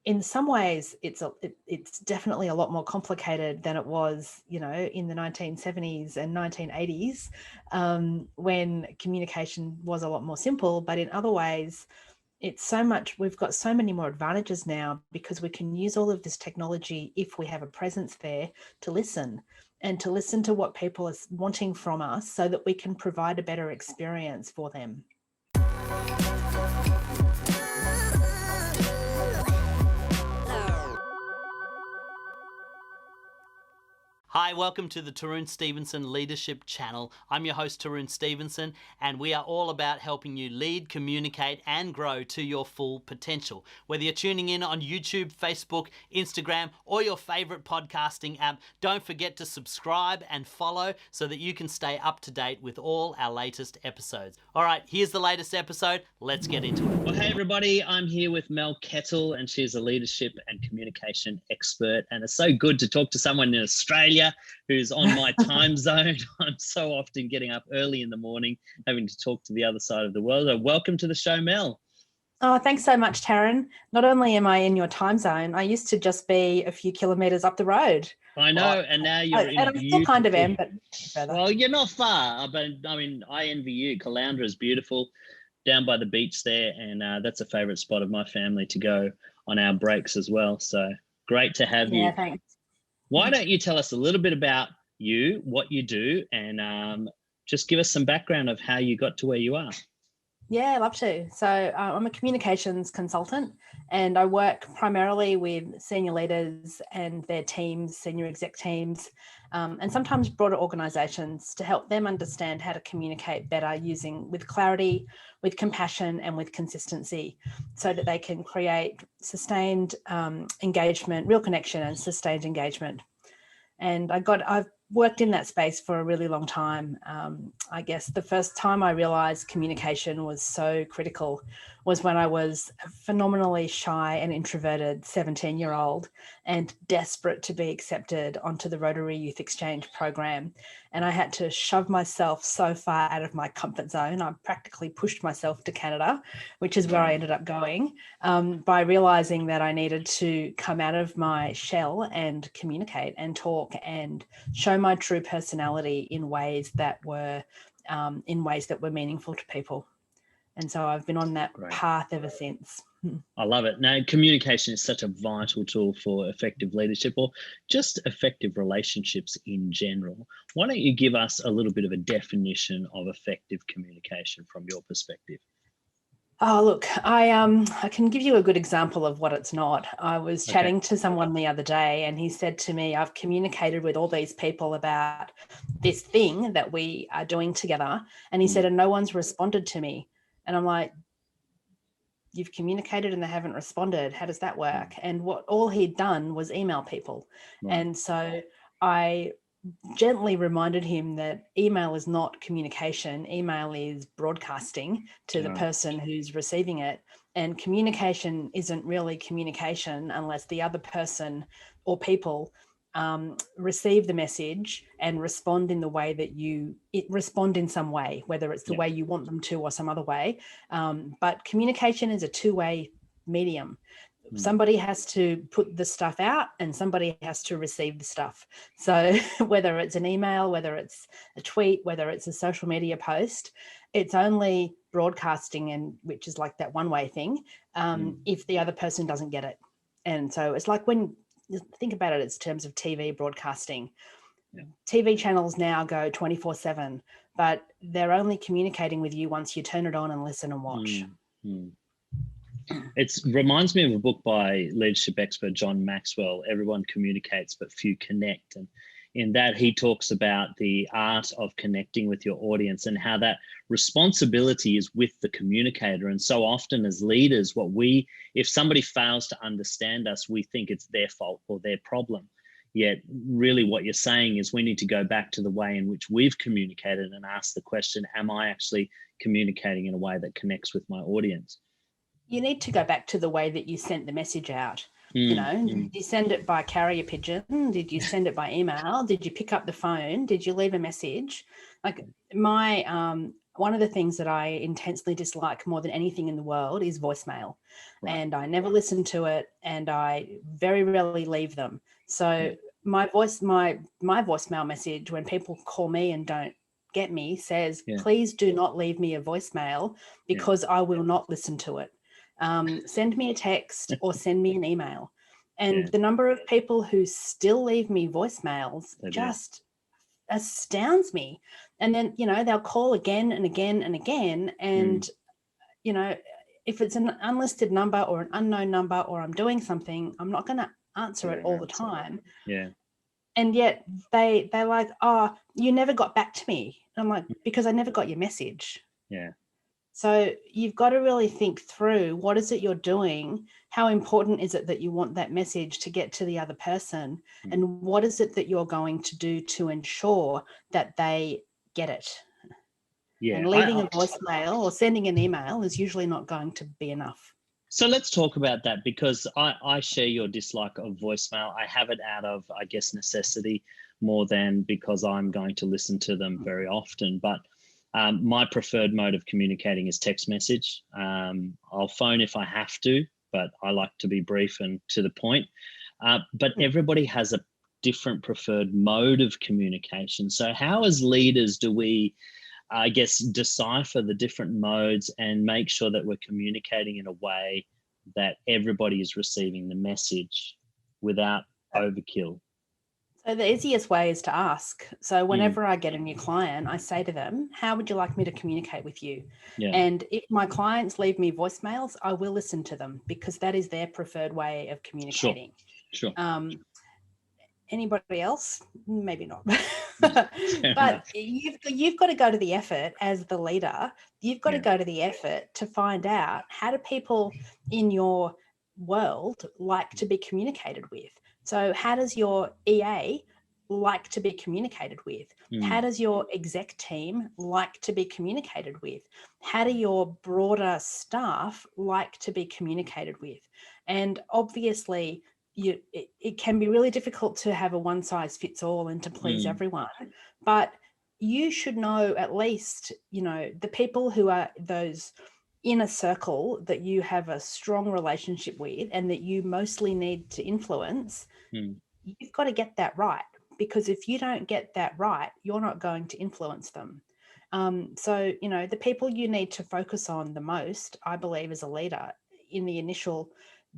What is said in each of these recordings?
in some ways, it's definitely a lot more complicated than it was, in the 1970s and 1980s, when communication was a lot more simple. But in other ways, we've got so many more advantages now because we can use all of this technology if we have a presence there to listen to what people are wanting from us so that we can provide a better experience for them. Hi, welcome to the Tarun Stevenson Leadership Channel. I'm your host, Tarun Stevenson, and we are all about helping you lead, communicate, and grow to your full potential. Whether you're tuning in on YouTube, Facebook, Instagram, or your favorite podcasting app, don't forget to subscribe and follow so that you can stay up to date with all our latest episodes. All right, here's the latest episode. Let's get into it. Well, hey, everybody. I'm here with Mel Kettle, and she's a leadership and communication expert. And it's so good to talk to someone in Australia who's on my time zone. I'm so often getting up early in the morning, having to talk to the other side of the world. So welcome to the show, Mel. Oh, thanks so much, Tarun. Not only am I in your time zone, I used to just be a few kilometres up the road. I know, and now you're in. And I'm still kind of am, but further. Well, you're not far, but I mean, I envy you. Caloundra is beautiful, down by the beach there, and that's a favourite spot of my family to go on our breaks as well. So great to have you. Yeah, thanks. Why don't you tell us a little bit about you, what you do, and just give us some background of how you got to where you are. Yeah, I'd love to. So I'm a communications consultant, and I work primarily with senior leaders and their teams, senior exec teams, and sometimes broader organisations to help them understand how to communicate better with clarity, with compassion, and with consistency, so that they can create sustained engagement, real connection, and sustained engagement. And I've worked in that space for a really long time. I guess the first time I realised communication was so critical was when I was a phenomenally shy and introverted 17-year-old and desperate to be accepted onto the Rotary Youth Exchange program. And I had to shove myself so far out of my comfort zone. I practically pushed myself to Canada, which is where I ended up going, by realising that I needed to come out of my shell and communicate and talk and show my true personality in ways that were meaningful to people. And so I've been on that path ever since. I love it. Now, communication is such a vital tool for effective leadership or just effective relationships in general. Why don't you give us a little bit of a definition of effective communication from your perspective? Oh, look, I can give you a good example of what it's not. I was chatting to someone the other day, and he said to me, I've communicated with all these people about this thing that we are doing together. And he said, and no one's responded to me. And I'm like, you've communicated and they haven't responded. How does that work? And all he'd done was email people. Right. And so I gently reminded him that email is not communication. Email is broadcasting to the person who's receiving it. And communication isn't really communication unless the other person or people receive the message and respond in the way that respond in some way, whether it's the way you want them to or some other way. But communication is a two-way medium. Somebody has to put the stuff out and somebody has to receive the stuff. So whether it's an email, whether it's a tweet, whether it's a social media post, it's only broadcasting, and which is like that one-way thing, if the other person doesn't get it. And so it's like when you think about it in terms of TV broadcasting. TV channels now go 24/7, but they're only communicating with you once you turn it on and listen and watch. It reminds me of a book by leadership expert John Maxwell, Everyone Communicates But Few Connect. And in that, he talks about the art of connecting with your audience and how that responsibility is with the communicator. And so often as leaders, if somebody fails to understand us, we think it's their fault or their problem. Yet really what you're saying is we need to go back to the way in which we've communicated and ask the question, am I actually communicating in a way that connects with my audience? You need to go back to the way that you sent the message out. Did you send it by carrier pigeon? Did you send it by email? Did you pick up the phone? Did you leave a message? Like my one of the things that I intensely dislike more than anything in the world is voicemail. Right. And I never listen to it, and I very rarely leave them. So my voicemail message when people call me and don't get me says, please do not leave me a voicemail because I will not listen to it. Send me a text or send me an email. And the number of people who still leave me voicemails just astounds me. And then, they'll call again and again and again. And, if it's an unlisted number or an unknown number, or I'm doing something, I'm not going to answer it all the time. Yeah. And yet they're like, oh, you never got back to me. And I'm like, because I never got your message. Yeah. So you've got to really think through, what is it you're doing? How important is it that you want that message to get to the other person? And what is it that you're going to do to ensure that they get it? Yeah. And leaving a voicemail or sending an email is usually not going to be enough. So let's talk about that, because I share your dislike of voicemail. I have it out of, I guess, necessity more than because I'm going to listen to them very often. But my preferred mode of communicating is text message. I'll phone if I have to, but I like to be brief and to the point. But everybody has a different preferred mode of communication. So how, as leaders, do we, I guess, decipher the different modes and make sure that we're communicating in a way that everybody is receiving the message without overkill? So the easiest way is to ask. So whenever I get a new client, I say to them, how would you like me to communicate with you? And if my clients leave me voicemails, I will listen to them, because that is their preferred way of communicating. Sure. Anybody else? Maybe not. But you've got to go to the effort as the leader. You've got to go to the effort to find out, how do people in your world like to be communicated with? So how does your EA like to be communicated with? How does your exec team like to be communicated with? How do your broader staff like to be communicated with? And obviously, it can be really difficult to have a one size fits all and to please everyone, but you should know at least, the people who are those inner circle that you have a strong relationship with and that you mostly need to influence. You've got to get that right, because if you don't get that right, you're not going to influence them. So, the people you need to focus on the most, I believe, as a leader in the initial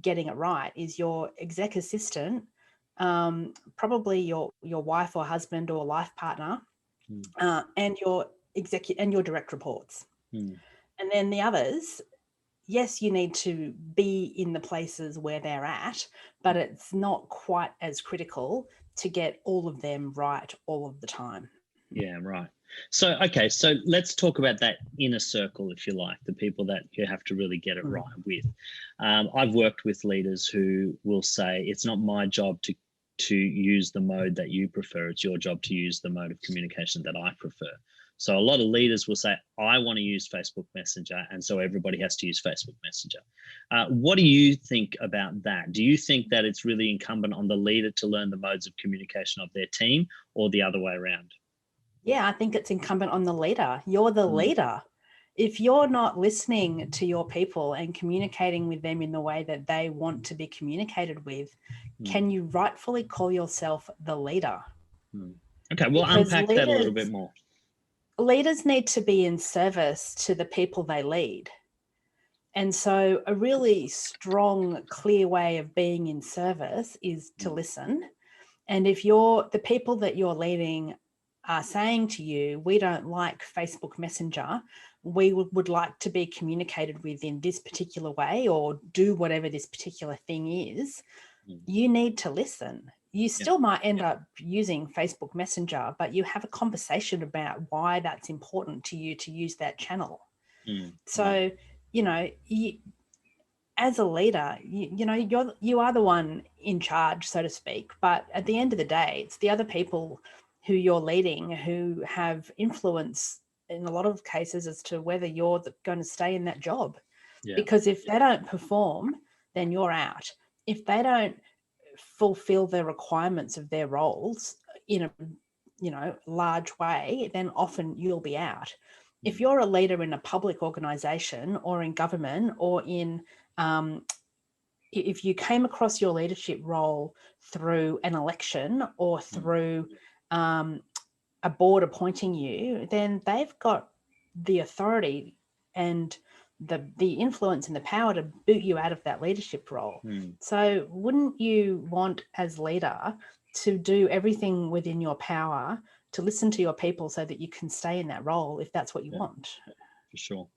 getting it right, is your exec assistant, probably your wife or husband or life partner, and your direct reports. And then the others, yes, you need to be in the places where they're at, but it's not quite as critical to get all of them right all of the time. Yeah, right. So, okay, so let's talk about that inner circle, if you like, the people that you have to really get it right with. I've worked with leaders who will say, it's not my job to use the mode that you prefer. It's your job to use the mode of communication that I prefer. So a lot of leaders will say, I want to use Facebook Messenger, and so everybody has to use Facebook Messenger. What do you think about that? Do you think that it's really incumbent on the leader to learn the modes of communication of their team, or the other way around? Yeah, I think it's incumbent on the leader. You're the leader. If you're not listening to your people and communicating with them in the way that they want to be communicated with, can you rightfully call yourself the leader? Okay, we'll unpack that a little bit more. Leaders need to be in service to the people they lead. And so a really strong, clear way of being in service is to listen. And if the people that you're leading are saying to you, we don't like Facebook Messenger, we would like to be communicated with in this particular way, or do whatever this particular thing is, you need to listen. You still might end up using Facebook Messenger, but you have a conversation about why that's important to you to use that channel. So, as a leader, you are the one in charge, so to speak. But at the end of the day, it's the other people who you're leading who have influence in a lot of cases as to whether you're going to stay in that job. Because if they don't perform, then you're out. If they don't fulfill the requirements of their roles in a large way, then often you'll be out. if you're a leader in a public organization or in government or in if you came across your leadership role through an election or through a board appointing you, then they've got the authority and the influence and the power to boot you out of that leadership role. So wouldn't you want as leader to do everything within your power to listen to your people so that you can stay in that role if that's what you want? For sure.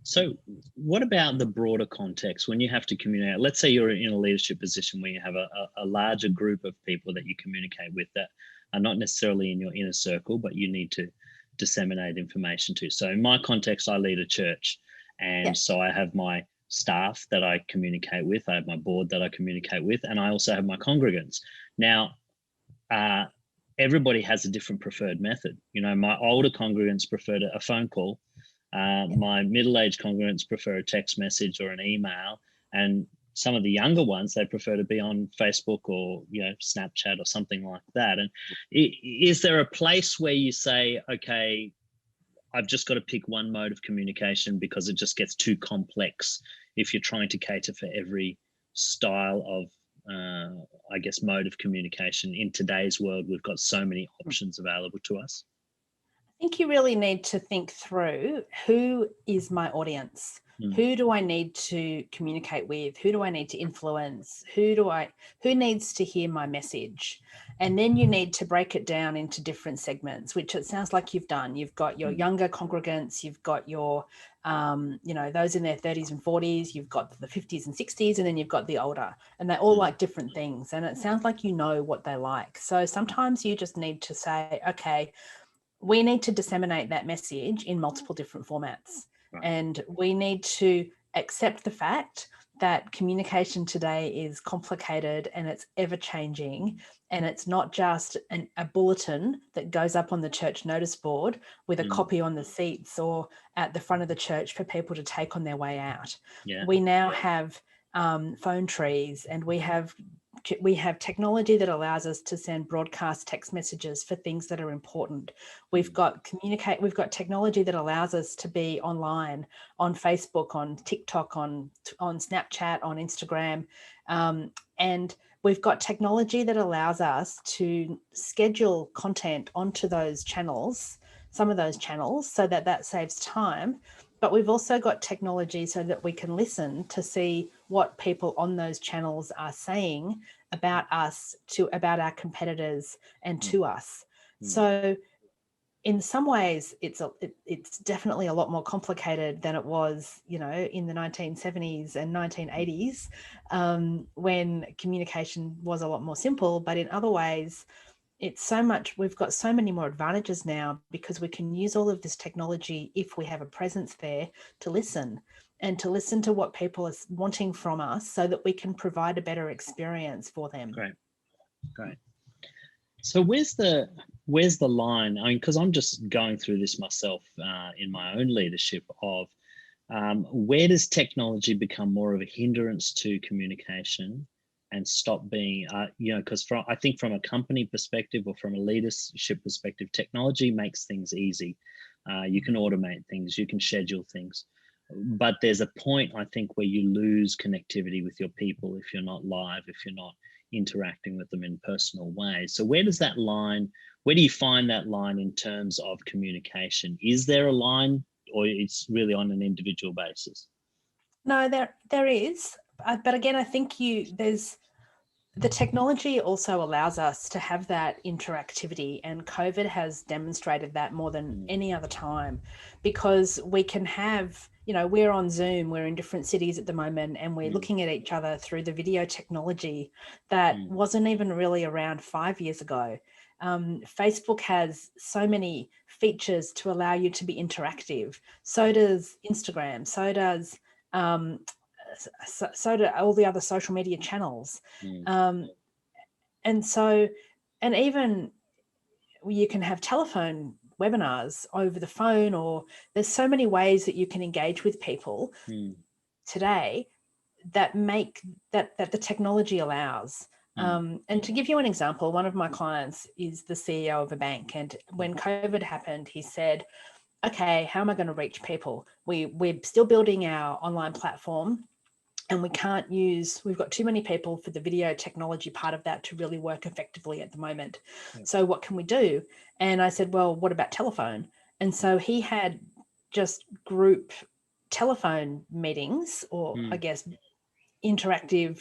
So what about the broader context when you have to communicate? Let's say you're in a leadership position where you have a larger group of people that you communicate with that are not necessarily in your inner circle, but you need to disseminate information to. So in my context, I lead a church. And so I have my staff that I communicate with. I have my board that I communicate with. And I also have my congregants. Now, everybody has a different preferred method. You know, my older congregants prefer a phone call. My middle-aged congregants prefer a text message or an email, and some of the younger ones, they prefer to be on Facebook or, you know, Snapchat or something like that. And is there a place where you say, okay, I've just got to pick one mode of communication because it just gets too complex if you're trying to cater for every style of, I guess, mode of communication? In today's world, we've got so many options available to us. I think you really need to think through, who is my audience? Who do I need to communicate with? Who do I need to influence? Who needs to hear my message? And then you need to break it down into different segments, which it sounds like you've done. You've got your younger congregants, you've got your, those in their 30s and 40s, you've got the 50s and 60s, and then you've got the older, and they all like different things. And it sounds like you know what they like. So sometimes you just need to say, okay, we need to disseminate that message in multiple different formats. Right. And we need to accept the fact that communication today is complicated and it's ever changing. And it's not just a bulletin that goes up on the church notice board with a copy on the seats or at the front of the church for people to take on their way out. Yeah. We now have phone trees, and we have technology that allows us to send broadcast text messages for things that are important. We've got technology that allows us to be online on Facebook, on TikTok, on Snapchat, on Instagram. And we've got technology that allows us to schedule content onto those channels, some of those channels, so that saves time. But we've also got technology so that we can listen to see what people on those channels are saying about us, about our competitors and to us. So in some ways, it's definitely a lot more complicated than it was, in the 1970s and 1980s, when communication was a lot more simple. But in other ways, we've got so many more advantages now because we can use all of this technology if we have a presence there to listen to what people are wanting from us so that we can provide a better experience for them. Great. So where's the line? I mean, because I'm just going through this myself in my own leadership of where does technology become more of a hindrance to communication and stop being, because I think from a company perspective or from a leadership perspective, technology makes things easy. You can automate things, you can schedule things. But there's a point, I think, where you lose connectivity with your people if you're not live, if you're not interacting with them in personal ways. So where do you find that line in terms of communication? Is there a line, or it's really on an individual basis? No, there is. But again, I think the technology also allows us to have that interactivity, and COVID has demonstrated that more than any other time, because we can have, we're on Zoom, we're in different cities at the moment, and we're looking at each other through the video technology that wasn't even really around 5 years ago. Facebook has so many features to allow you to be interactive. So does Instagram, so does so do all the other social media channels. And even you can have telephone webinars over the phone, or there's so many ways that you can engage with people today that the technology allows. And to give you an example, one of my clients is the CEO of a bank. And when COVID happened, he said, okay, how am I going to reach people? We're still building our online platform, and we've got too many people for the video technology part of that to really work effectively at the moment. Yeah. So what can we do? And I said, well, what about telephone? And so he had just group telephone meetings, or I guess interactive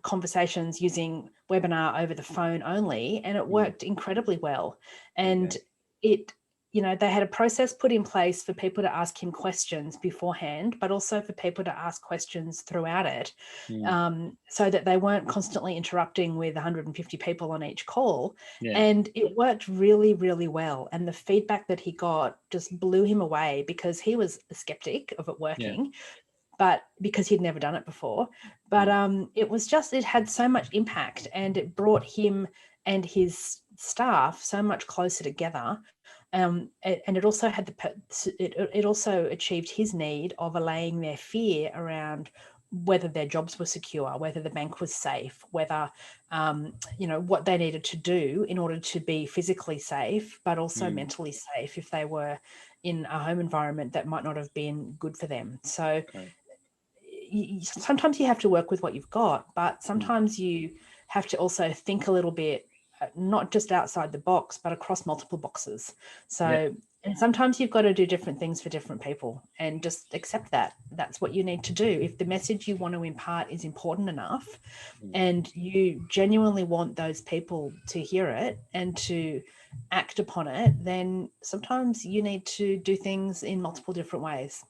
conversations using webinar over the phone only, and it worked incredibly well. And they had a process put in place for people to ask him questions beforehand, but also for people to ask questions throughout it, so that they weren't constantly interrupting with 150 people on each call. And it worked really, really well. And the feedback that he got just blew him away, because he was a skeptic of it working, but because he'd never done it before. But it had so much impact, and it brought him and his staff so much closer together. And it also had it also achieved his need of allaying their fear around whether their jobs were secure, whether the bank was safe, whether what they needed to do in order to be physically safe, but also mentally safe if they were in a home environment that might not have been good for them. So sometimes you have to work with what you've got, but sometimes you have to also think a little bit, not just outside the box, but across multiple boxes. So, and sometimes you've got to do different things for different people, and just accept that that's what you need to do. If the message you want to impart is important enough, and you genuinely want those people to hear it and to act upon it, then sometimes you need to do things in multiple different ways.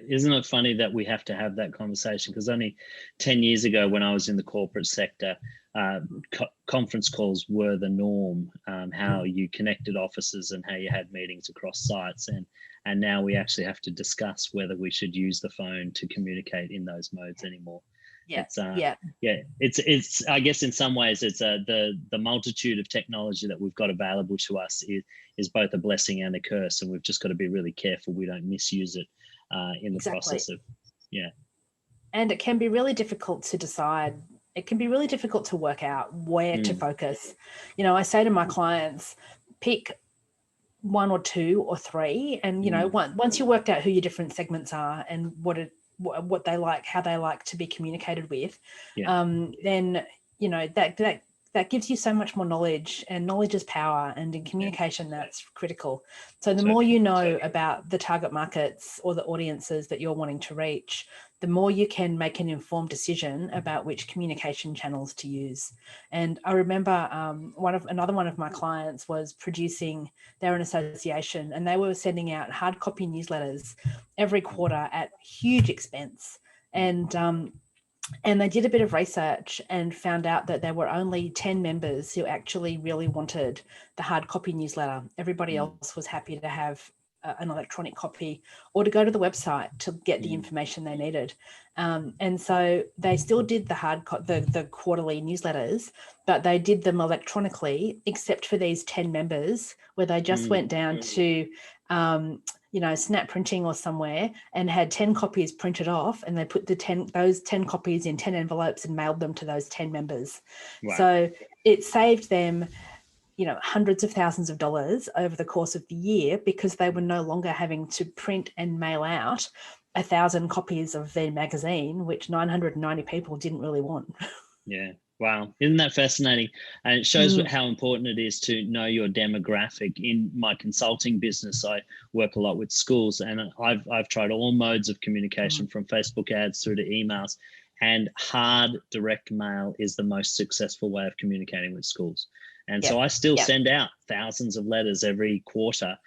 Isn't it funny that we have to have that conversation? Because only 10 years ago, when I was in the corporate sector, conference calls were the norm, how you connected offices and how you had meetings across sites. And now we actually have to discuss whether we should use the phone to communicate in those modes anymore. It's I guess in some ways it's the multitude of technology that we've got available to us is both a blessing and a curse, and we've just got to be really careful we don't misuse it in the process of And it can be really difficult to decide. It can be really difficult to work out where to focus. I say to my clients, pick one or two or three, and once you worked out who your different segments are and what they like, how they like to be communicated with, then that gives you so much more knowledge, and knowledge is power, and in communication that's critical. So the more you know about the target markets or the audiences that you're wanting to reach, the more you can make an informed decision about which communication channels to use. And I remember another one of my clients was producing, they're an association, and they were sending out hard copy newsletters every quarter at huge expense. And they did a bit of research and found out that there were only 10 members who actually really wanted the hard copy newsletter. Everybody else was happy to have an electronic copy or to go to the website to get the information they needed. And so they still did the quarterly newsletters, but they did them electronically, except for these 10 members, where they just went down to snap printing or somewhere and had 10 copies printed off, and they put those 10 copies in 10 envelopes and mailed them to those 10 members. Wow. So it saved them hundreds of thousands of dollars over the course of the year, because they were no longer having to print and mail out 1,000 copies of their magazine, which 990 people didn't really want. Yeah. Wow. Isn't that fascinating? And it shows how important it is to know your demographic. In my consulting business, I work a lot with schools, and I've tried all modes of communication, from Facebook ads through to emails, and hard direct mail is the most successful way of communicating with schools. And so I still send out thousands of letters every quarter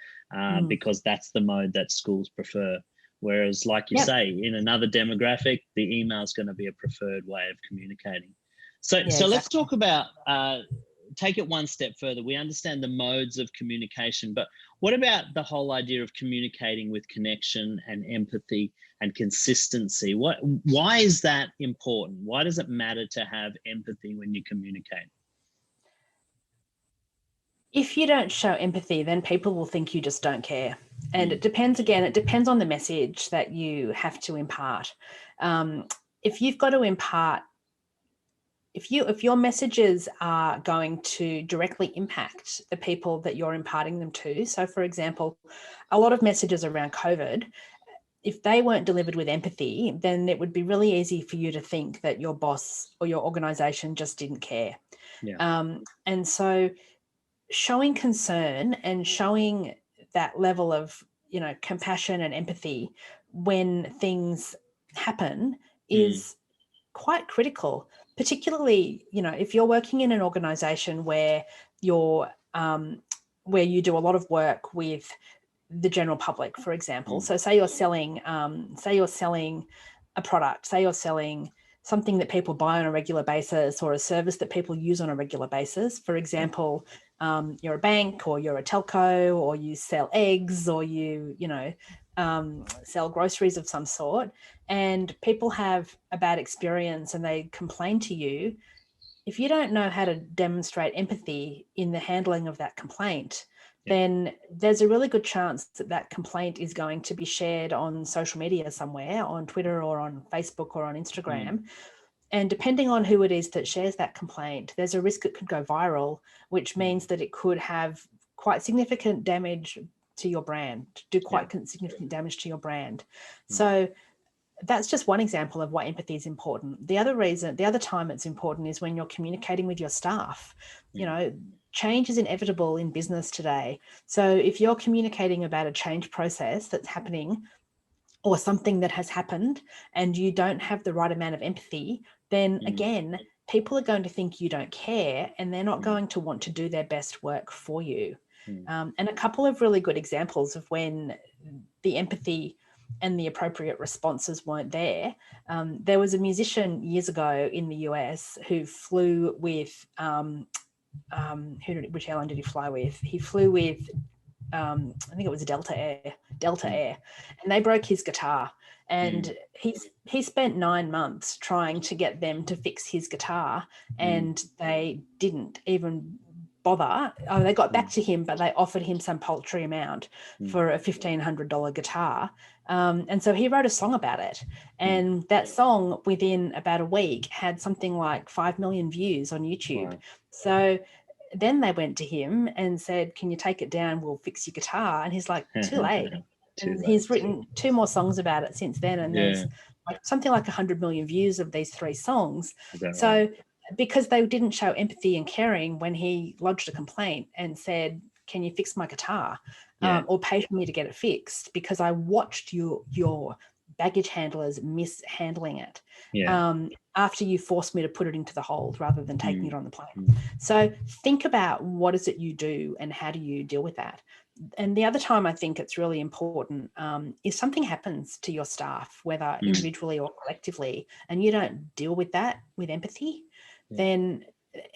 because that's the mode that schools prefer. Whereas, like you say, in another demographic, the email is going to be a preferred way of communicating. So let's talk about, take it one step further. We understand the modes of communication, but what about the whole idea of communicating with connection and empathy and consistency? Why is that important? Why does it matter to have empathy when you communicate? If you don't show empathy, then people will think you just don't care. And it depends on the message that you have to impart. If you've got to impart if your messages are going to directly impact the people that you're imparting them to, so for example, a lot of messages around COVID, if they weren't delivered with empathy, then it would be really easy for you to think that your boss or your organization just didn't care. Yeah. And so showing concern and showing that level of, compassion and empathy when things happen is quite critical, particularly, if you're working in an organization where where you do a lot of work with the general public, for example. So say you're selling a product, say you're selling something that people buy on a regular basis or a service that people use on a regular basis. For example, you're a bank or you're a telco or you sell eggs or you sell groceries of some sort, and people have a bad experience and they complain to you. If you don't know how to demonstrate empathy in the handling of that complaint, then there's a really good chance that that complaint is going to be shared on social media somewhere, on Twitter or on Facebook or on Instagram. And depending on who it is that shares that complaint, there's a risk it could go viral, which means that it could have quite significant damage to your brand, do quite significant damage to your brand. So that's just one example of why empathy is important. The other time it's important is when you're communicating with your staff. Change is inevitable in business today. So if you're communicating about a change process that's happening or something that has happened and you don't have the right amount of empathy, then again, people are going to think you don't care and they're not going to want to do their best work for you. And a couple of really good examples of when the empathy and the appropriate responses weren't there. There was a musician years ago in the US who flew with, which airline did he fly with? He flew with, I think it was Delta Air, and they broke his guitar. And he spent 9 months trying to get them to fix his guitar, and they didn't even bother. They got back to him, but they offered him some paltry amount for a $1,500 guitar. And so he wrote a song about it. And that song, within about a week, had something like 5 million views on YouTube. Wow. So then they went to him and said, "Can you take it down? We'll fix your guitar." And he's like, "Too late." He's written 2 more songs about it since then. And there's something like 100 million views of these 3 songs. So because they didn't show empathy and caring when he lodged a complaint and said, "Can you fix my guitar?" Or pay for me to get it fixed because I watched your baggage handlers mishandling it after you forced me to put it into the hold rather than taking it on the plane. So think about what is it you do and how do you deal with that. And the other time I think it's really important is something happens to your staff, whether individually or collectively, and you don't deal with that with empathy, then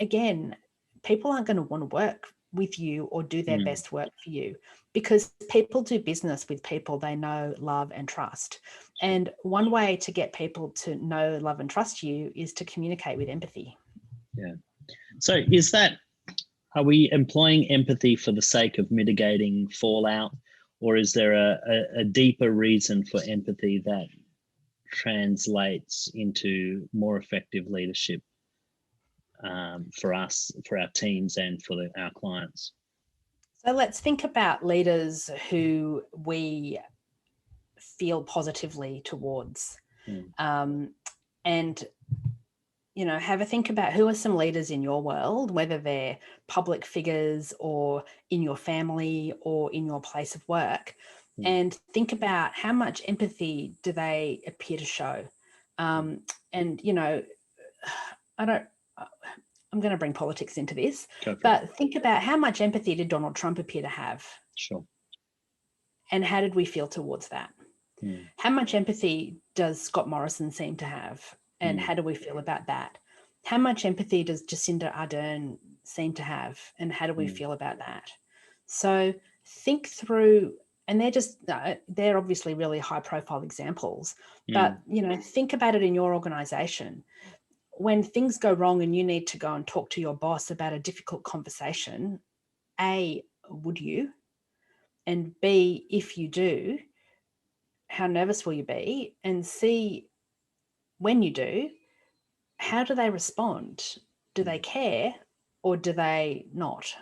again, people aren't going to want to work with you or do their best work for you, because people do business with people they know, love, and trust. And one way to get people to know, love, and trust you is to communicate with empathy. Yeah. So are we employing empathy for the sake of mitigating fallout, or is there a deeper reason for empathy that translates into more effective leadership for us, for our teams, and for our clients? So let's think about leaders who we feel positively towards. And, have a think about who are some leaders in your world, whether they're public figures or in your family or in your place of work, and think about how much empathy do they appear to show. And, I'm going to bring politics into this, but think about how much empathy did Donald Trump appear to have? Sure. And how did we feel towards that? How much empathy does Scott Morrison seem to have? And how do we feel about that? How much empathy does Jacinda Ardern seem to have? And how do we feel about that? So think through, and they're obviously really high profile examples, but, think about it in your organization. When things go wrong and you need to go and talk to your boss about a difficult conversation, A, would you? And B, if you do, how nervous will you be? And C, when you do, how do they respond? Do they care or do they not?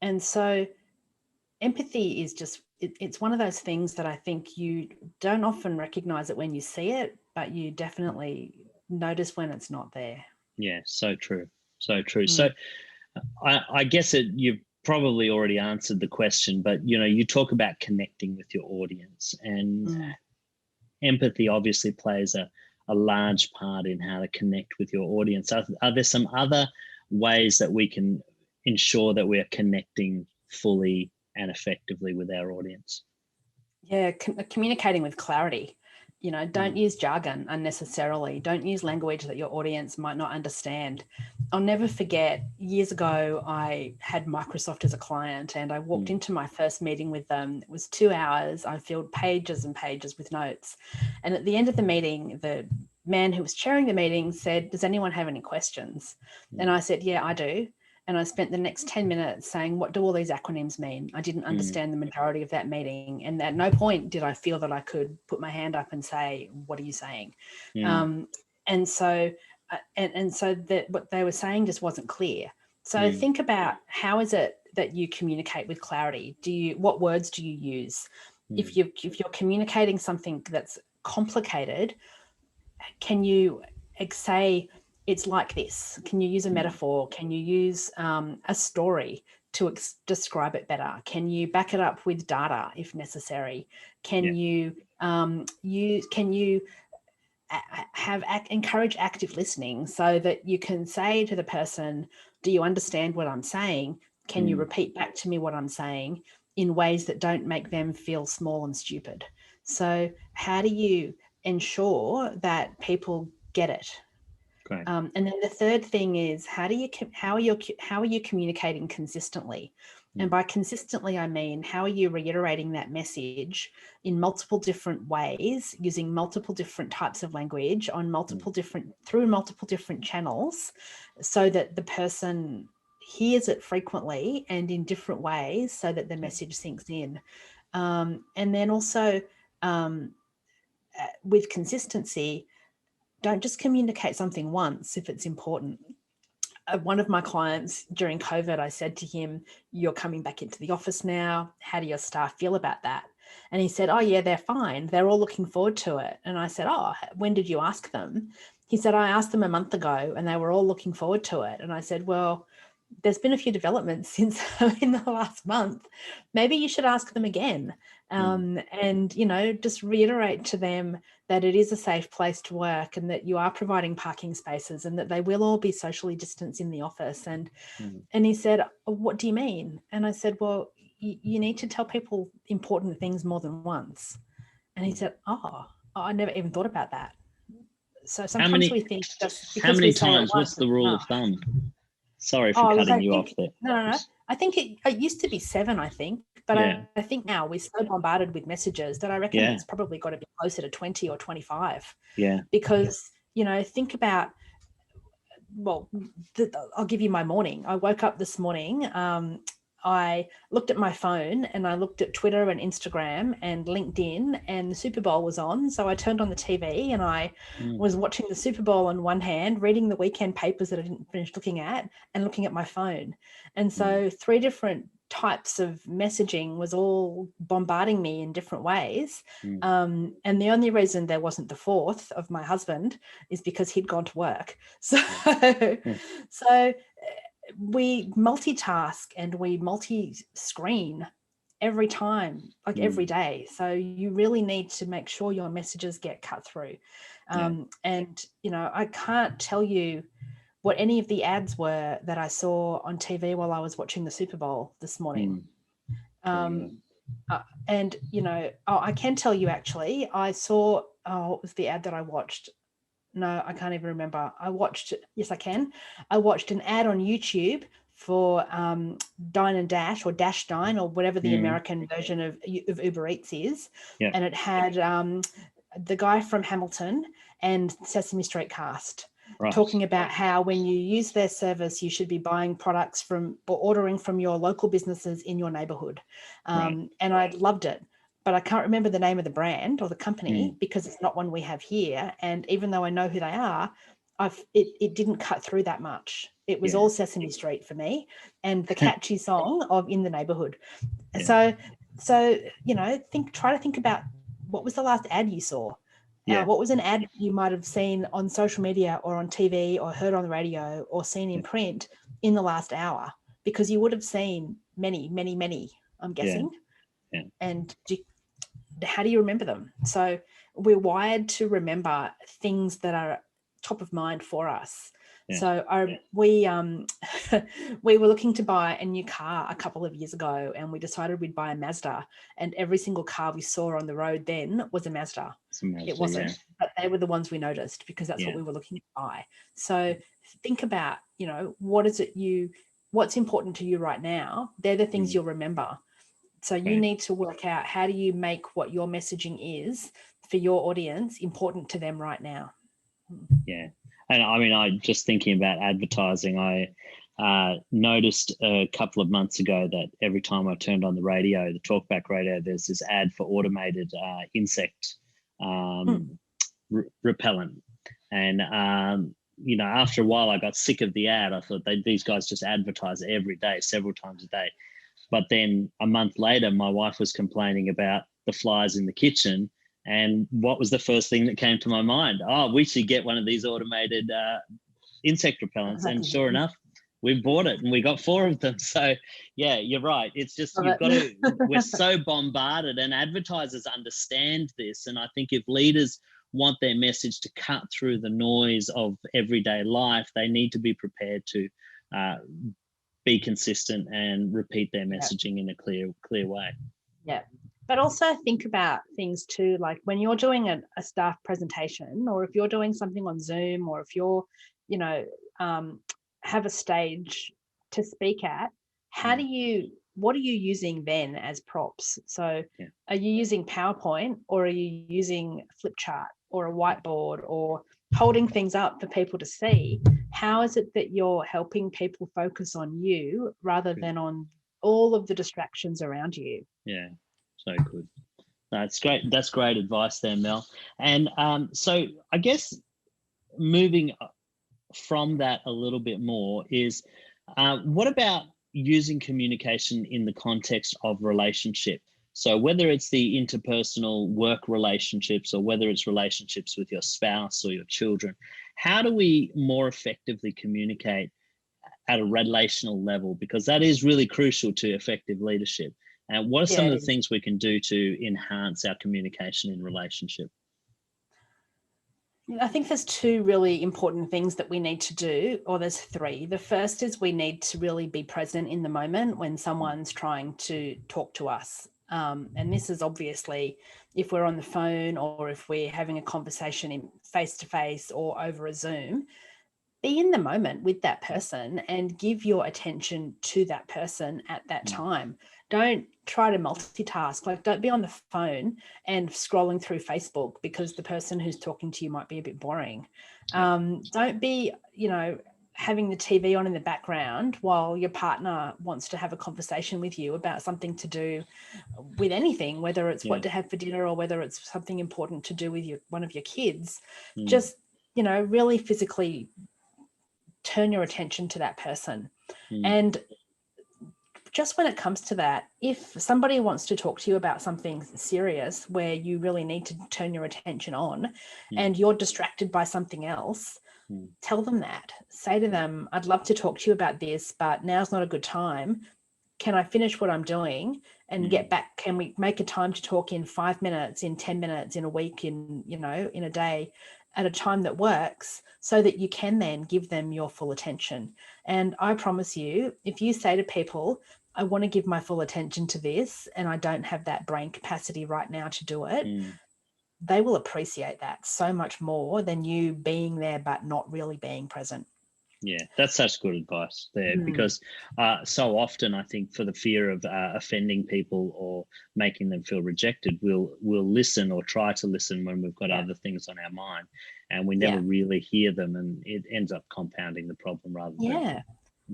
And so empathy is just, it's one of those things that I think you don't often recognize it when you see it, but you definitely notice when it's not there. Yeah, so true. So true. So I guess you've probably already answered the question, but you talk about connecting with your audience, and empathy obviously plays a large part in how to connect with your audience. Are there some other ways that we can ensure that we're connecting fully and effectively with our audience? Yeah, communicating with clarity. Don't use jargon unnecessarily. Don't use language that your audience might not understand. I'll never forget, years ago, I had Microsoft as a client, and I walked into my first meeting with them. It was 2 hours. I filled pages and pages with notes. And at the end of the meeting, the man who was chairing the meeting said, "Does anyone have any questions?" And I said, "Yeah, I do." And I spent the next 10 minutes saying, what do all these acronyms mean? I didn't understand the majority of that meeting. And at no point did I feel that I could put my hand up and say, what are you saying? And so that what they were saying just wasn't clear. So think about, how is it that you communicate with clarity? What words do you use? If you're communicating something that's complicated, can you say, it's like this? Can you use a metaphor? Can you use a story to describe it better? Can you back it up with data if necessary? Can you encourage active listening, so that you can say to the person, do you understand what I'm saying? Can you repeat back to me what I'm saying in ways that don't make them feel small and stupid? So how do you ensure that people get it? Great. And then the third thing is, how are you communicating consistently? And by consistently, I mean, how are you reiterating that message in multiple different ways, using multiple different types of language on through multiple different channels, so that the person hears it frequently and in different ways, so that the message sinks in. And then also, with consistency, don't just communicate something once if it's important. One of my clients during COVID, I said to him, you're coming back into the office now. How do your staff feel about that? And he said, oh yeah, they're fine. They're all looking forward to it. And I said, oh, when did you ask them? He said, I asked them a month ago and they were all looking forward to it. And I said, well, there's been a few developments since in the last month. Maybe you should ask them again. And, just reiterate to them that it is a safe place to work, and that you are providing parking spaces, and that they will all be socially distanced in the office. And he said, what do you mean? And I said, well, you need to tell people important things more than once. And he said, oh, I never even thought about that. So sometimes we think just because how many we say times, it once, what's the rule of thumb? Sorry for cutting you off there. No. I think it used to be 7, I think. But I think now we're so bombarded with messages that I reckon it's probably got to be closer to 20 or 25. Yeah. Because, think about, well, I'll give you my morning. I woke up this morning. I looked at my phone and I looked at Twitter and Instagram and LinkedIn, and the Super Bowl was on. So I turned on the TV and I was watching the Super Bowl on one hand, reading the weekend papers that I didn't finish looking at, and looking at my phone. And so 3 different types of messaging was all bombarding me in different ways. And the only reason there wasn't the 4th of my husband is because he'd gone to work. So we multitask and we multi-screen every time, like every day. So you really need to make sure your messages get cut through. And, I can't tell you what any of the ads were that I saw on TV while I was watching the Super Bowl this morning. And, I can tell you, actually, I saw, what was the ad that I watched? No, I can't even remember. Yes, I can. I watched an ad on YouTube for Dine and Dash, or Dash Dine, or whatever the American version of Uber Eats is. Yeah. And it had the guy from Hamilton and Sesame Street cast talking about how when you use their service, you should be buying products from or ordering from your local businesses in your neighborhood. And I loved it. but I can't remember the name of the brand or the company because it's not one we have here. And even though I know who they are, it didn't cut through that much. It was all Sesame Street for me and the catchy song of In the Neighborhood. So try to think about what was the last ad you saw. What was an ad you might have seen on social media or on TV or heard on the radio or seen in print in the last hour? Because you would have seen many, many, many, I'm guessing. And how do you remember them? So we're wired to remember things that are top of mind for us. So we were looking to buy a new car a couple of years ago, and we decided we'd buy a Mazda, and every single car we saw on the road then was a Mazda. It wasn't, but they were the ones we noticed because that's what we were looking to buy. So think about, what's important to you right now. They're the things you'll remember. So you need to work out, how do you make what your messaging is for your audience important to them right now? Yeah. And I mean, I just thinking about advertising, I noticed a couple of months ago that every time I turned on the radio, the talkback radio, there's this ad for automated insect repellent. And, after a while, I got sick of the ad. I thought these guys just advertise every day, several times a day. But then a month later, my wife was complaining about the flies in the kitchen. And what was the first thing that came to my mind? Oh, we should get one of these automated insect repellents. And sure enough, we bought it and we got 4 of them. So yeah, you're right. It's just, we're so bombarded, and advertisers understand this. And I think if leaders want their message to cut through the noise of everyday life, they need to be prepared to be consistent and repeat their messaging in a clear way. Yeah. But also think about things too, like when you're doing a staff presentation, or if you're doing something on Zoom, or if you're, have a stage to speak at, what are you using then as props? So are you using PowerPoint, or are you using flip chart or a whiteboard, or holding things up for people to see? How is it that you're helping people focus on you rather than on all of the distractions around you? Yeah. So good. That's great. That's great advice there, Mel. And so I guess moving from that a little bit more is, what about using communication in the context of relationship? So whether it's the interpersonal work relationships, or whether it's relationships with your spouse or your children, how do we more effectively communicate at a relational level? Because that is really crucial to effective leadership. And what are some of the things we can do to enhance our communication in relationship? I think there's 2 really important things that we need to do, or there's 3. The first is we need to really be present in the moment when someone's trying to talk to us. And this is obviously if we're on the phone, or if we're having a conversation in face-to-face or over a Zoom. Be in the moment with that person and give your attention to that person at that time. Don't try to multitask. Like, don't be on the phone and scrolling through Facebook because the person who's talking to you might be a bit boring. Don't be, having the TV on in the background while your partner wants to have a conversation with you about something to do with anything, whether it's what to have for dinner or whether it's something important to do with one of your kids. Just, really physically turn your attention to that person. And just when it comes to that, if somebody wants to talk to you about something serious where you really need to turn your attention on and you're distracted by something else, tell them that. Say to them, I'd love to talk to you about this, but now's not a good time. Can I finish what I'm doing and get back? Can we make a time to talk in 5 minutes, in 10 minutes, in a week, in a day, at a time that works, so that you can then give them your full attention? And I promise you, if you say to people, I want to give my full attention to this and I don't have that brain capacity right now to do it, they will appreciate that so much more than you being there but not really being present. Yeah, that's such good advice there, because so often I think for the fear of offending people or making them feel rejected, we'll listen or try to listen when we've got other things on our mind, and we never really hear them, and it ends up compounding the problem rather than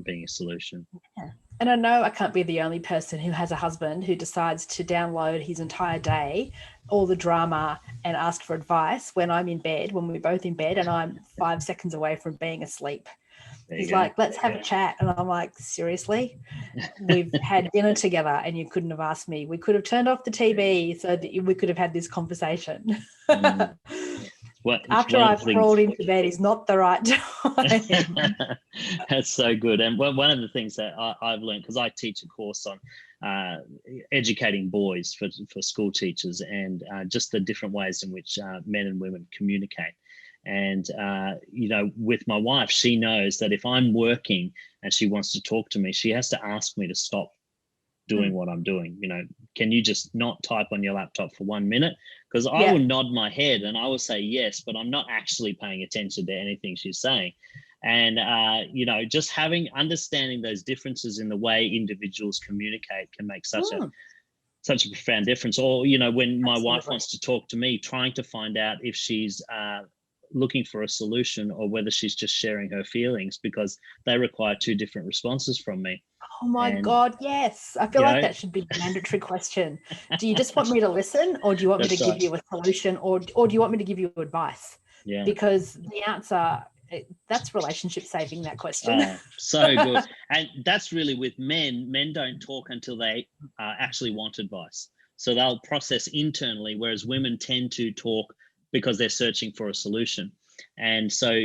being a solution. Yeah. And I know I can't be the only person who has a husband who decides to download his entire day, all the drama, and ask for advice when I'm in bed, when we're both in bed, and I'm 5 seconds away from being asleep. He's like, let's have a chat. And I'm like, seriously? We've had dinner together and you couldn't have asked me. We could have turned off the TV so that we could have had this conversation. After I've crawled into bed is not the right time. That's so good. And one of the things that I've learned, because I teach a course on educating boys for school teachers, and just the different ways in which men and women communicate. And, with my wife, she knows that if I'm working and she wants to talk to me, she has to ask me to stop doing what I'm doing. Can you just not type on your laptop for 1 minute? Because I will nod my head and I will say yes, but I'm not actually paying attention to anything she's saying. And, just understanding those differences in the way individuals communicate can make such a profound difference. Or, when my wife wants to talk to me, trying to find out if she's looking for a solution or whether she's just sharing her feelings, because they require two different responses from me. Oh my God, yes. I feel like that should be a mandatory question. Do you just want me to listen, or do you want me to give you a solution, or do you want me to give you advice? Yeah. Because the answer, that's relationship saving, that question. So good. And that's really with men. Men don't talk until they actually want advice. So they'll process internally, whereas women tend to talk because they're searching for a solution. And so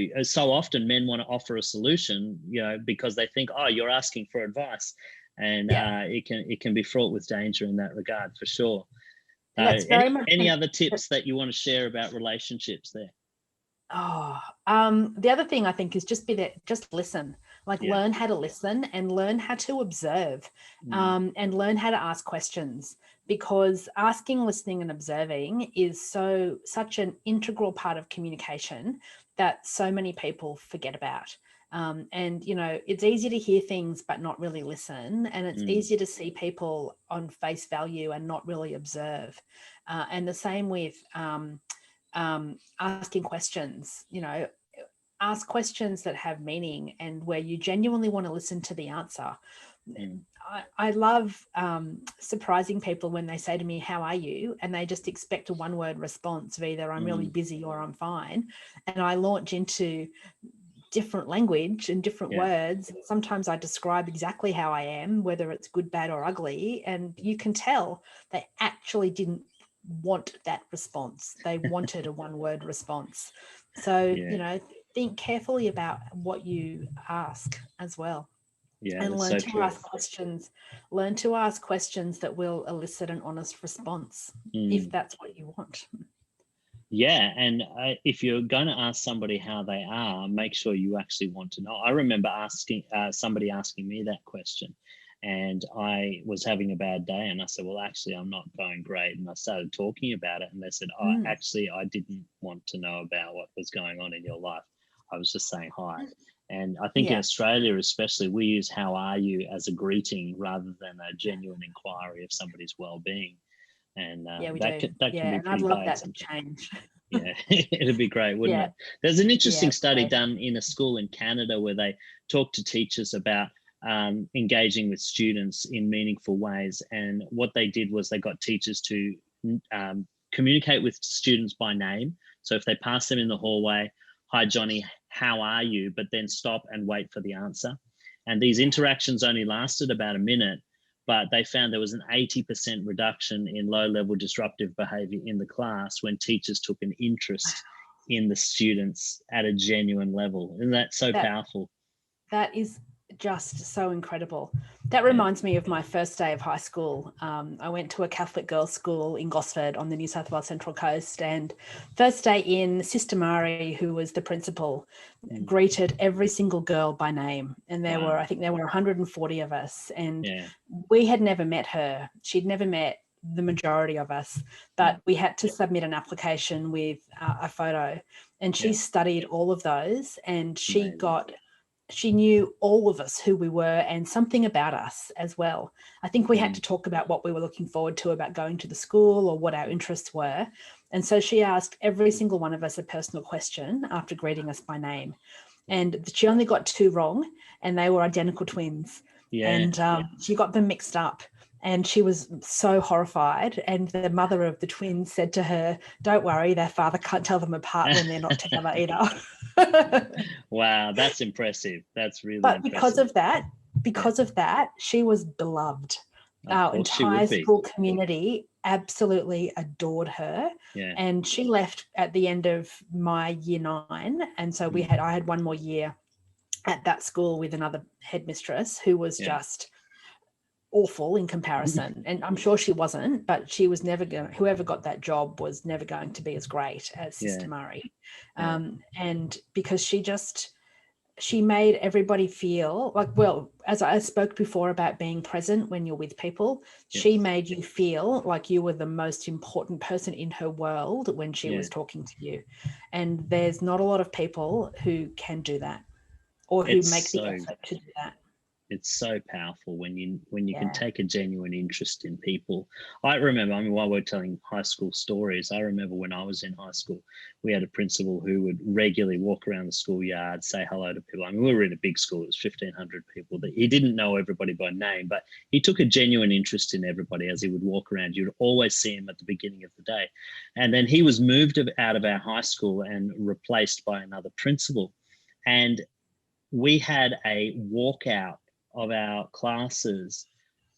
often men want to offer a solution, because they think, oh, you're asking for advice. And it can be fraught with danger in that regard, for sure. Any other tips that you want to share about relationships there? The other thing I think is just listen, learn how to listen and learn how to observe, and learn how to ask questions, because asking, listening and observing is such an integral part of communication that so many people forget about. And, it's easy to hear things but not really listen. And it's easier to see people on face value and not really observe. And the same with asking questions, ask questions that have meaning and where you genuinely want to listen to the answer. I love surprising people when they say to me, how are you? And they just expect a one-word response of either I'm really busy or I'm fine. And I launch into different language and different words. Sometimes I describe exactly how I am, whether it's good, bad or ugly. And you can tell they actually didn't want that response. They wanted a one-word response. So, think carefully about what you ask as well. Yeah, and learn to ask questions. Learn to ask questions that will elicit an honest response, if that's what you want. Yeah, and if you're going to ask somebody how they are, make sure you actually want to know. I remember somebody asking me that question, and I was having a bad day, and I said, well, actually, I'm not going great. And I started talking about it, and they said, actually, I didn't want to know about what was going on in your life. I was just saying hi. And I think in Australia, especially, we use how are you as a greeting rather than a genuine inquiry of somebody's well-being. And that can be pretty I'd love bad that sometimes. to change. Yeah, it'd be great, wouldn't it? There's an interesting study done in a school in Canada where they talked to teachers about engaging with students in meaningful ways. And what they did was they got teachers to communicate with students by name. So if they pass them in the hallway, hi, Johnny, how are you? But then stop and wait for the answer. And these interactions only lasted about a minute, but they found there was an 80% reduction in low-level disruptive behavior in the class when teachers took an interest in the students at a genuine level. Isn't that so powerful? That is just so incredible. That reminds me of my first day of high school. I went to a Catholic girls' school in Gosford on the New South Wales Central Coast, and first day in, Sister Mari, who was the principal, greeted every single girl by name. And I think there were 140 of us, and we had never met her. She'd never met the majority of us, but we had to submit an application with a photo, and she studied all of those, and she knew all of us, who we were, and something about us as well. I think we had to talk about what we were looking forward to about going to the school or what our interests were. And so she asked every single one of us a personal question after greeting us by name. and she only got 2 wrong, and they were identical twins. Yeah. And she got them mixed up, and she was so horrified. And the mother of the twins said to her, "Don't worry, their father can't tell them apart when they're not together either." Wow, that's impressive. That's really But impressive. because of that, she was beloved. Our entire school community absolutely adored her. Yeah. And she left at the end of my year 9. And so I had one more year at that school with another headmistress who was just awful in comparison. And I'm sure she wasn't, but she was never going to, whoever got that job was never going to be as great as Sister Murray. And because she made everybody feel like, well, as I spoke before about being present when you're with people, she made you feel like you were the most important person in her world when she was talking to you. And there's not a lot of people who can do that, or who make the effort to do that. It's so powerful when you can take a genuine interest in people. I remember, while we're telling high school stories, I remember when I was in high school, we had a principal who would regularly walk around the schoolyard, say hello to people. We were in a big school, it was 1,500 people. He didn't know everybody by name, but he took a genuine interest in everybody as he would walk around. You'd always see him at the beginning of the day. And then he was moved out of our high school and replaced by another principal. And we had a walkout of our classes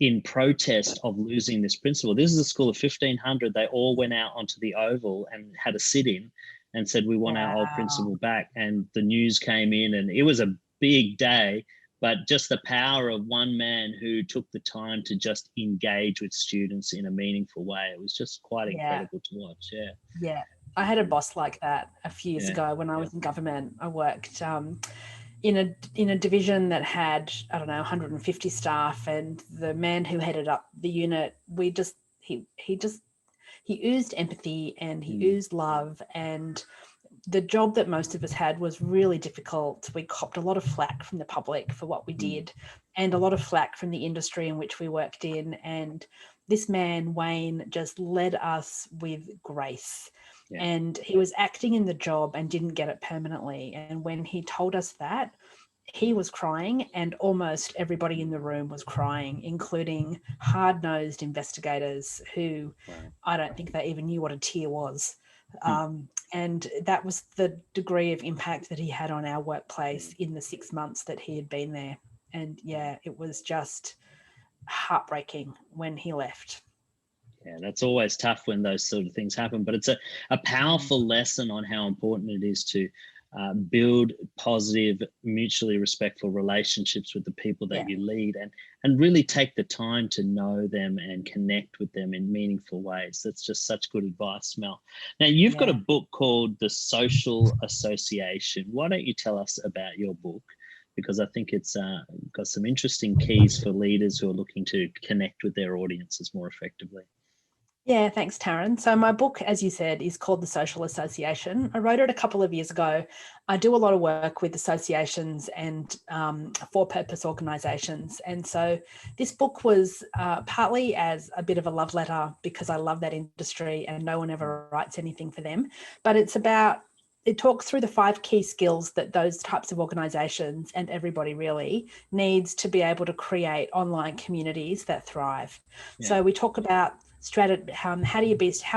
in protest of losing this principal. This is a school of 1,500. They all went out onto the Oval and had a sit-in and said, we want our old principal back. And the news came in, and it was a big day, but just the power of one man who took the time to just engage with students in a meaningful way. It was just quite incredible to watch. Yeah. I had a boss like that a few years ago when I was in government. I worked in a division that had, I don't know, 150 staff, and the man who headed up the unit, he oozed empathy, and he oozed love, and the job that most of us had was really difficult. We copped a lot of flack from the public for what we did, and a lot of flack from the industry in which we worked in. And this man, Wayne, just led us with grace. And he was acting in the job and didn't get it permanently. And when he told us that, he was crying, and almost everybody in the room was crying, including hard-nosed investigators who I don't think they even knew what a tear was. And that was the degree of impact that he had on our workplace in the 6 months that he had been there. And it was just heartbreaking when he left. Yeah, that's always tough when those sort of things happen, but it's a powerful lesson on how important it is to build positive, mutually respectful relationships with the people that you lead, and really take the time to know them and connect with them in meaningful ways. That's just such good advice, Mel. Now, you've got a book called The Social Association. Why don't you tell us about your book? Because I think it's got some interesting keys for leaders who are looking to connect with their audiences more effectively. Yeah, thanks, Tarun. So my book, as you said, is called The Social Association. I wrote it a couple of years ago. I do a lot of work with associations and for-purpose organisations. And so this book was partly as a bit of a love letter, because I love that industry and no one ever writes anything for them. But it talks through the 5 key skills that those types of organisations, and everybody really, needs to be able to create online communities that thrive. So we talk about how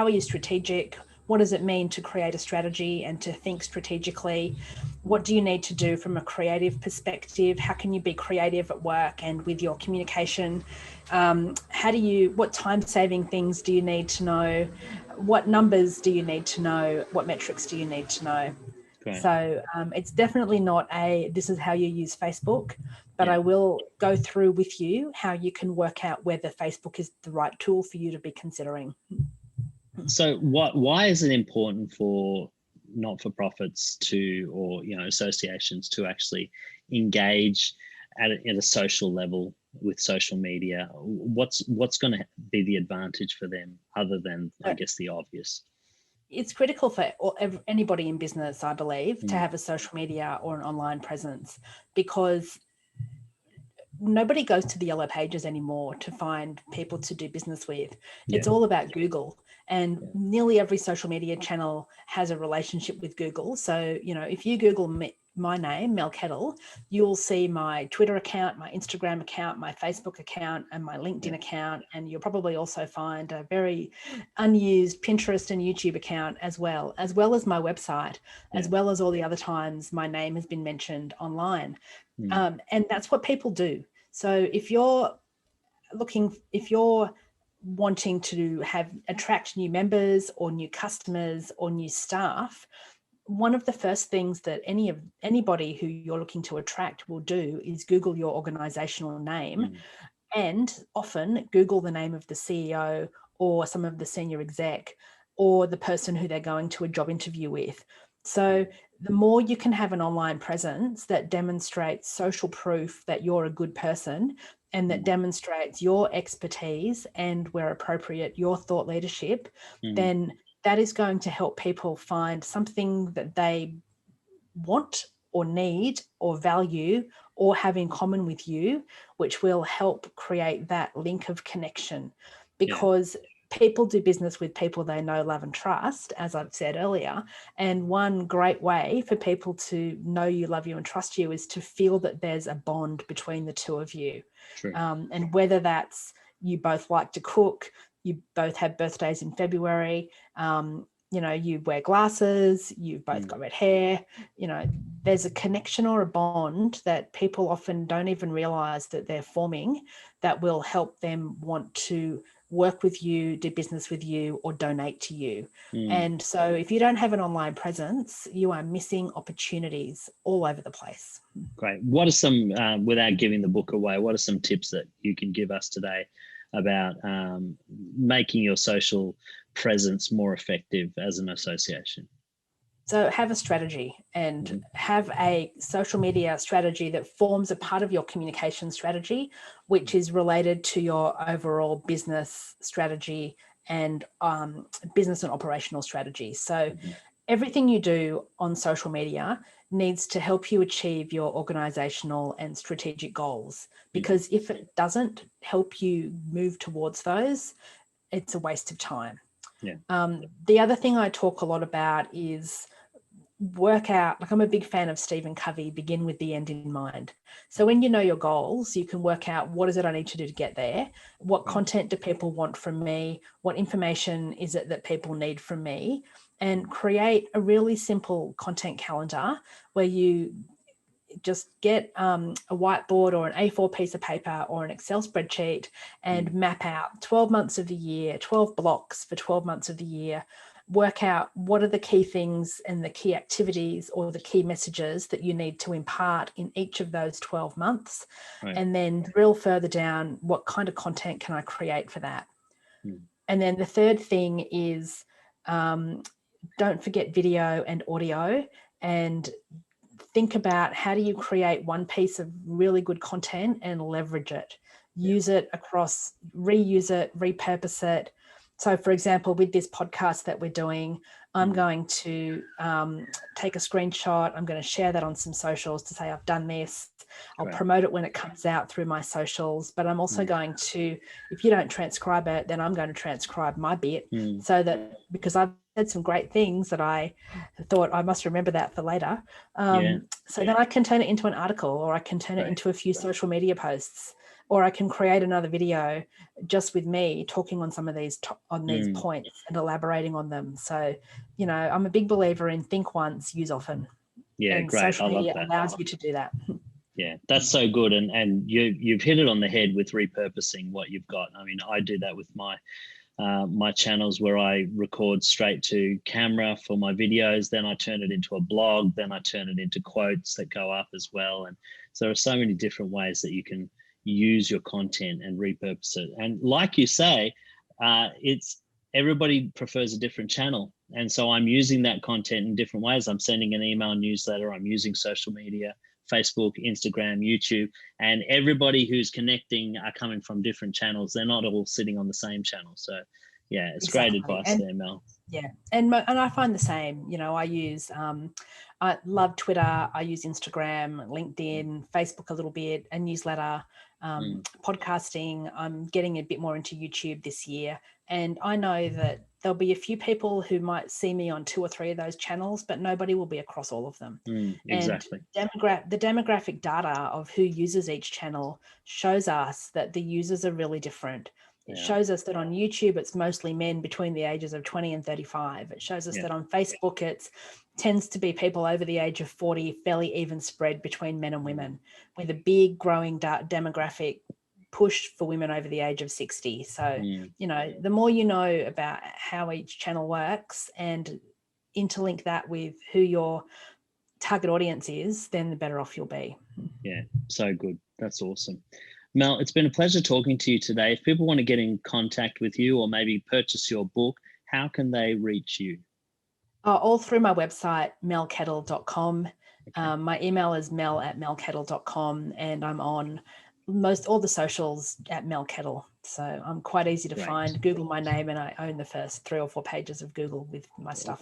are you strategic? What does it mean to create a strategy and to think strategically? What do you need to do from a creative perspective? How can you be creative at work and with your communication? What time-saving things do you need to know? What numbers do you need to know? What metrics do you need to know? Great. So it's definitely not this is how you use Facebook, but I will go through with you how you can work out whether Facebook is the right tool for you to be considering. So why is it important for not-for-profits or associations to actually engage at a social level with social media? What's going to be the advantage for them other than, I guess, the obvious? It's critical for anybody in business, I believe, to have a social media or an online presence, because nobody goes to the yellow pages anymore to find people to do business with. It's all about Google, and nearly every social media channel has a relationship with Google. So, if you Google my name, Mel Kettle, you'll see my Twitter account, my Instagram account, my Facebook account, and my LinkedIn account. And you'll probably also find a very unused Pinterest and YouTube account as well as my website, as well as all the other times my name has been mentioned online. And that's what people do. So if you're wanting to attract new members or new customers or new staff, one of the first things that anybody who you're looking to attract will do is Google your organizational name, and often Google the name of the CEO or some of the senior exec or the person who they're going to a job interview with. So the more you can have an online presence that demonstrates social proof that you're a good person and that demonstrates your expertise and, where appropriate, your thought leadership, then that is going to help people find something that they want or need or value or have in common with you, which will help create that link of connection. Because people do business with people they know, love, and trust, as I've said earlier. And one great way for people to know you, love you, and trust you is to feel that there's a bond between the two of you. And whether that's you both like to cook, you both have birthdays in February, you wear glasses, you've both got red hair, there's a connection or a bond that people often don't even realize that they're forming that will help them want to work with you, do business with you, or donate to you. And so if you don't have an online presence, you are missing opportunities all over the place. Great. What are some, without giving the book away, what are some tips that you can give us today about making your social presence more effective as an association? So have a strategy and have a social media strategy that forms a part of your communication strategy, which is related to your overall business strategy and business and operational strategy. So everything you do on social media needs to help you achieve your organizational and strategic goals, because if it doesn't help you move towards those, it's a waste of time. The other thing I talk a lot about is work out, like I'm a big fan of Stephen Covey, begin with the end in mind. So when you know your goals, you can work out what is it I need to do to get there? What content do people want from me? What information is it that people need from me? And create a really simple content calendar where you just get a whiteboard or an A4 piece of paper or an Excel spreadsheet and map out 12 months of the year, 12 blocks for 12 months of the year. Work out what are the key things and the key activities or the key messages that you need to impart in each of those 12 months. And then drill further down, what kind of content can I create for that? And then the third thing is don't forget video and audio, and think about how do you create one piece of really good content and leverage it, use it across, reuse it, repurpose it. So for example, with this podcast that we're doing, I'm going to take a screenshot. I'm going to share that on some socials to say I've done this. I'll promote it when it comes out through my socials, but I'm also going to, if you don't transcribe it, then I'm going to transcribe my bit so that, because I've said some great things that I thought I must remember that for later. So then I can turn it into an article, or I can turn it into a few social media posts, or I can create another video just with me talking on some of these these points and elaborating on them. So, I'm a big believer in think once, use often. And great. social media allows you to do that. Yeah, that's so good. And you've hit it on the head with repurposing what you've got. I mean, I do that with my channels where I record straight to camera for my videos. Then I turn it into a blog. Then I turn it into quotes that go up as well. And so there are so many different ways that you can use your content and repurpose it. And like you say, it's everybody prefers a different channel. And so I'm using that content in different ways. I'm sending an email newsletter. I'm using social media, Facebook, Instagram, YouTube, and everybody who's connecting are coming from different channels. They're not all sitting on the same channel. So Yeah, it's Exactly. great advice there, Mel. Yeah, and I find the same. You know, I use I love Twitter. I use Instagram, LinkedIn, Facebook a little bit, a newsletter, podcasting. I'm getting a bit more into YouTube this year, and I know that there'll be a few people who might see me on 2 or 3 of those channels, but nobody will be across all of them. Exactly. And the demographic data of who uses each channel shows us that the users are really different. It shows us that on YouTube, it's mostly men between the ages of 20 and 35. It shows us that on Facebook, it tends to be people over the age of 40, fairly even spread between men and women, with a big growing demographic push for women over the age of 60. So, you know, the more you know about how each channel works and interlink that with who your target audience is, then the better off you'll be. Yeah, so good. That's awesome. Mel, it's been a pleasure talking to you today. If people want to get in contact with you or maybe purchase your book, how can they reach you? All through my website, melkettle.com. My email is mel@melkettle.com, and I'm on all the socials at Mel Kettle. So I'm quite easy to find. Google my name and I own the first 3 or 4 pages of Google with my stuff.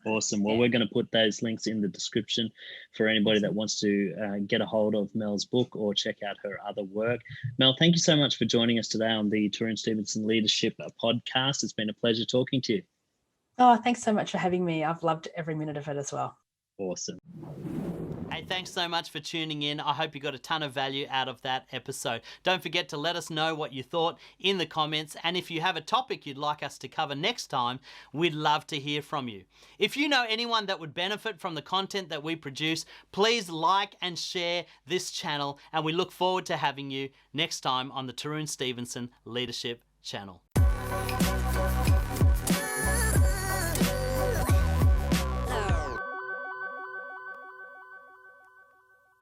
Awesome. Well, we're going to put those links in the description for anybody that wants to get a hold of Mel's book or check out her other work. Mel, thank you so much for joining us today on the Tarun Stevenson Leadership Podcast. It's been a pleasure talking to you. Oh, thanks so much for having me. I've loved every minute of it as well. Awesome. Hey, thanks so much for tuning in. I hope you got a ton of value out of that episode. Don't forget to let us know what you thought in the comments. And if you have a topic you'd like us to cover next time, we'd love to hear from you. If you know anyone that would benefit from the content that we produce, please like and share this channel. And we look forward to having you next time on the Tarun Stevenson Leadership Channel.